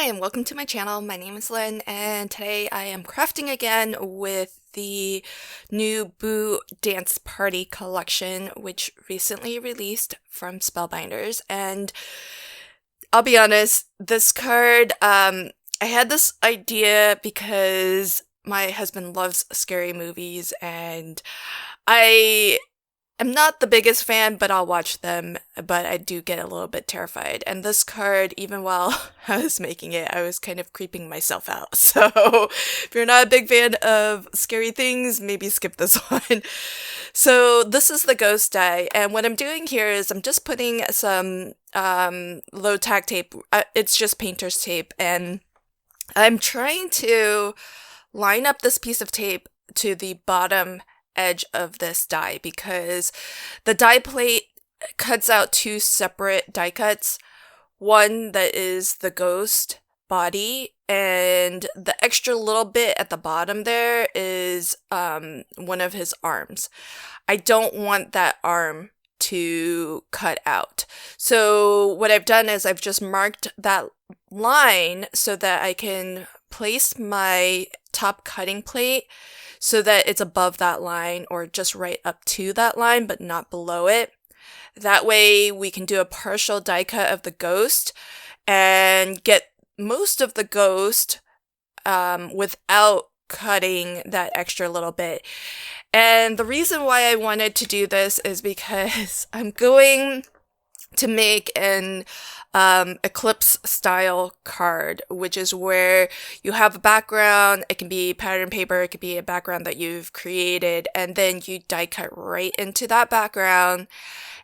Hi and welcome to my channel. My name is Lynn and today I am crafting again with the new Boo Dance Party collection, which recently released from Spellbinders. And I'll be honest, this card, I had this idea because my husband loves scary movies and I'm not the biggest fan, but I'll watch them, but I do get a little bit terrified. And this card, even while I was making it, I was kind of creeping myself out. So if you're not a big fan of scary things, maybe skip this one. So this is the ghost die, and what I'm doing here is I'm just putting some low tack tape. It's just painter's tape, and I'm trying to line up this piece of tape to the bottom edge of this die because the die plate cuts out two separate die cuts. One that is the ghost body, and the extra little bit at the bottom there is one of his arms. I don't want that arm to cut out. So what I've done is I've just marked that line so that I can place my top cutting plate so that it's above that line or just right up to that line, but not below it. That way we can do a partial die cut of the ghost and get most of the ghost without cutting that extra little bit. And the reason why I wanted to do this is because I'm going to make an Eclipse style card, which is where you have a background. It can be pattern paper, it could be a background that you've created, and then you die cut right into that background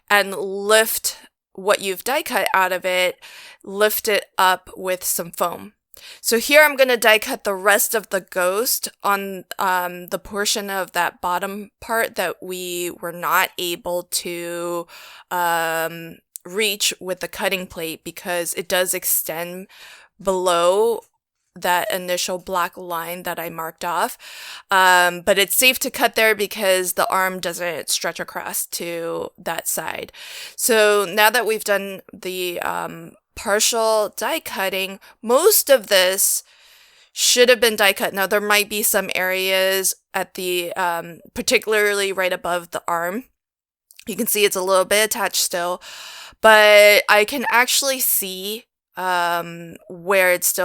and lift what you've die cut out of it, lift it up with some foam. So here I'm going to die cut the rest of the ghost on the portion of that bottom part that we were not able to reach with the cutting plate because it does extend below that initial black line that I marked off. But it's safe to cut there because the arm doesn't stretch across to that side. So now that we've done the partial die cutting, most of this should have been die cut. Now there might be some areas at the particularly right above the arm. You can see it's a little bit attached still, but I can actually see where it's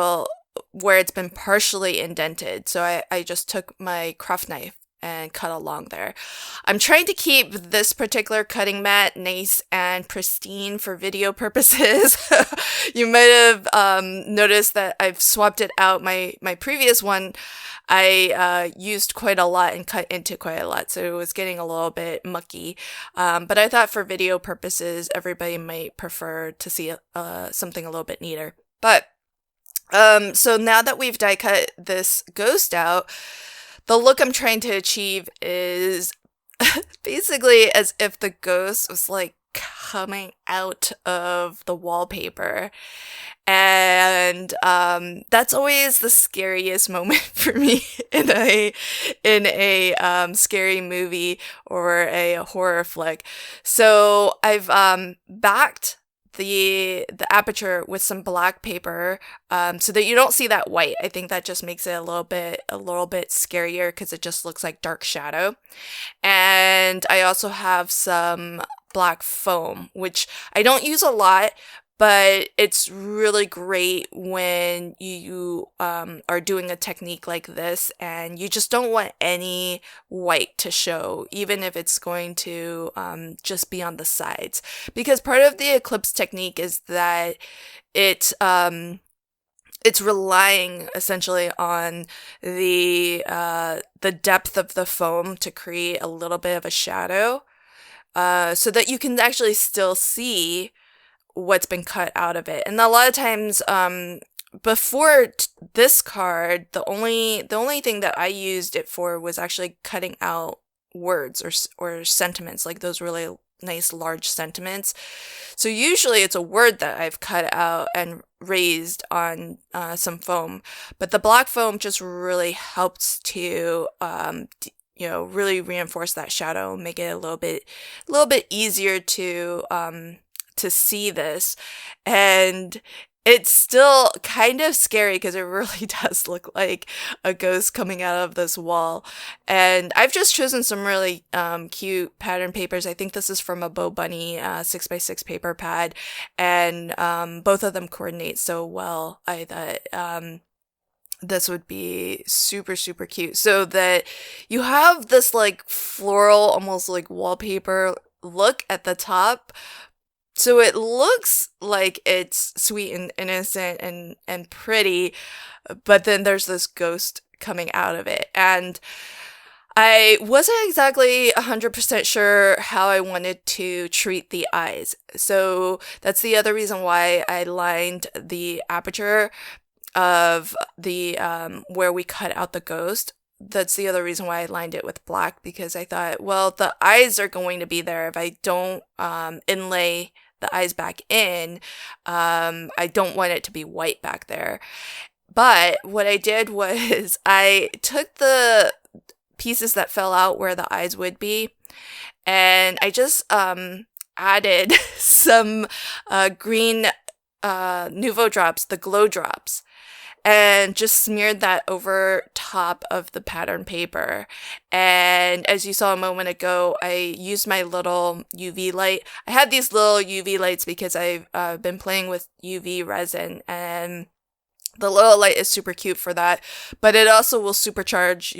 been partially indented. So I just took my craft knife and cut along there. I'm trying to keep this particular cutting mat nice and pristine for video purposes. You might have noticed that I've swapped it out. My previous one, I used quite a lot and cut into quite a lot, so it was getting a little bit mucky. But I thought for video purposes, everybody might prefer to see something a little bit neater. But so now that we've die cut this ghost out, the look I'm trying to achieve is basically as if the ghost was like coming out of the wallpaper. And that's always the scariest moment for me in a scary movie or a horror flick. So I've backed the aperture with some black paper so that you don't see that white. I think that just makes it a little bit scarier because it just looks like dark shadow. And I also have some black foam, which I don't use a lot, but it's really great when you are doing a technique like this and you just don't want any white to show, even if it's going to just be on the sides. Because part of the Eclipse technique is that it's relying essentially on the depth of the foam to create a little bit of a shadow, so that you can actually still see what's been cut out of it. And a lot of times, before this card, the only thing that I used it for was actually cutting out words or sentiments, like those really nice large sentiments. So usually it's a word that I've cut out and raised on some foam, but the black foam just really helps to really reinforce that shadow, make it a little bit easier to see this. And it's still kind of scary because it really does look like a ghost coming out of this wall. And I've just chosen some really cute pattern papers. I think this is from a Bo Bunny 6x6 paper pad, and both of them coordinate so well. I thought this would be super, super cute. So that you have this like floral, almost like wallpaper look at the top, so it looks like it's sweet and innocent and pretty, but then there's this ghost coming out of it. And I wasn't exactly 100% sure how I wanted to treat the eyes. So that's the other reason why I lined the aperture of the where we cut out the ghost. That's the other reason why I lined it with black, because I thought, well, the eyes are going to be there if I don't inlay the eyes back in. I don't want it to be white back there. But what I did was I took the pieces that fell out where the eyes would be, and I just added some green Nuvo drops, the glow drops, and just smeared that over top of the pattern paper. And as you saw a moment ago, I used my little UV light. I had these little UV lights because I've been playing with UV resin, and the little light is super cute for that, but it also will supercharge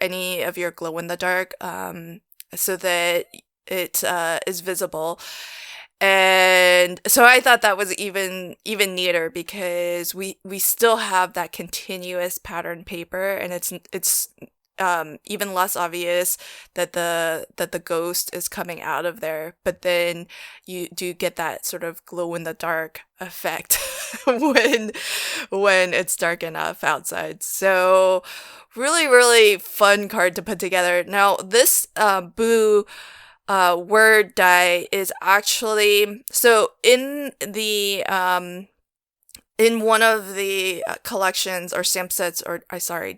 any of your glow in the dark so that it is visible. And so I thought that was even neater, because we still have that continuous pattern paper, and it's even less obvious that the ghost is coming out of there, but then you do get that sort of glow in the dark effect when it's dark enough outside. So really, really fun card to put together. Now this Boo word die is actually, so in the in one of the collections or stamp sets, or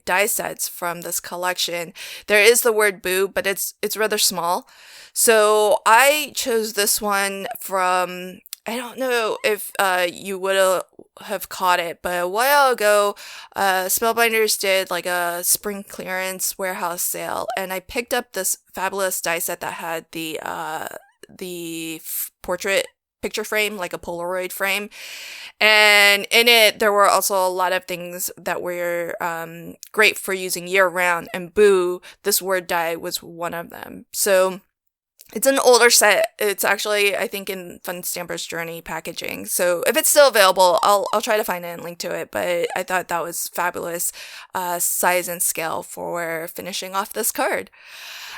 die sets from this collection, there is the word Boo, but it's rather small. So I chose this one from, I don't know if you would have caught it, but a while ago, Spellbinders did like a spring clearance warehouse sale, and I picked up this fabulous die set that had the portrait picture frame, like a Polaroid frame, and in it there were also a lot of things that were great for using year round, and Boo, this word die, was one of them. So it's an older set. It's actually, I think, in Fun Stamper's Journey packaging. So if it's still available, I'll try to find it and link to it. But I thought that was fabulous size and scale for finishing off this card.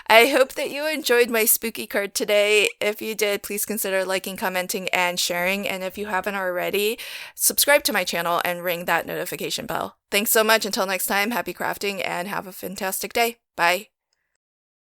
I hope that you enjoyed my spooky card today. If you did, please consider liking, commenting, and sharing. And if you haven't already, subscribe to my channel and ring that notification bell. Thanks so much. Until next time, happy crafting and have a fantastic day. Bye.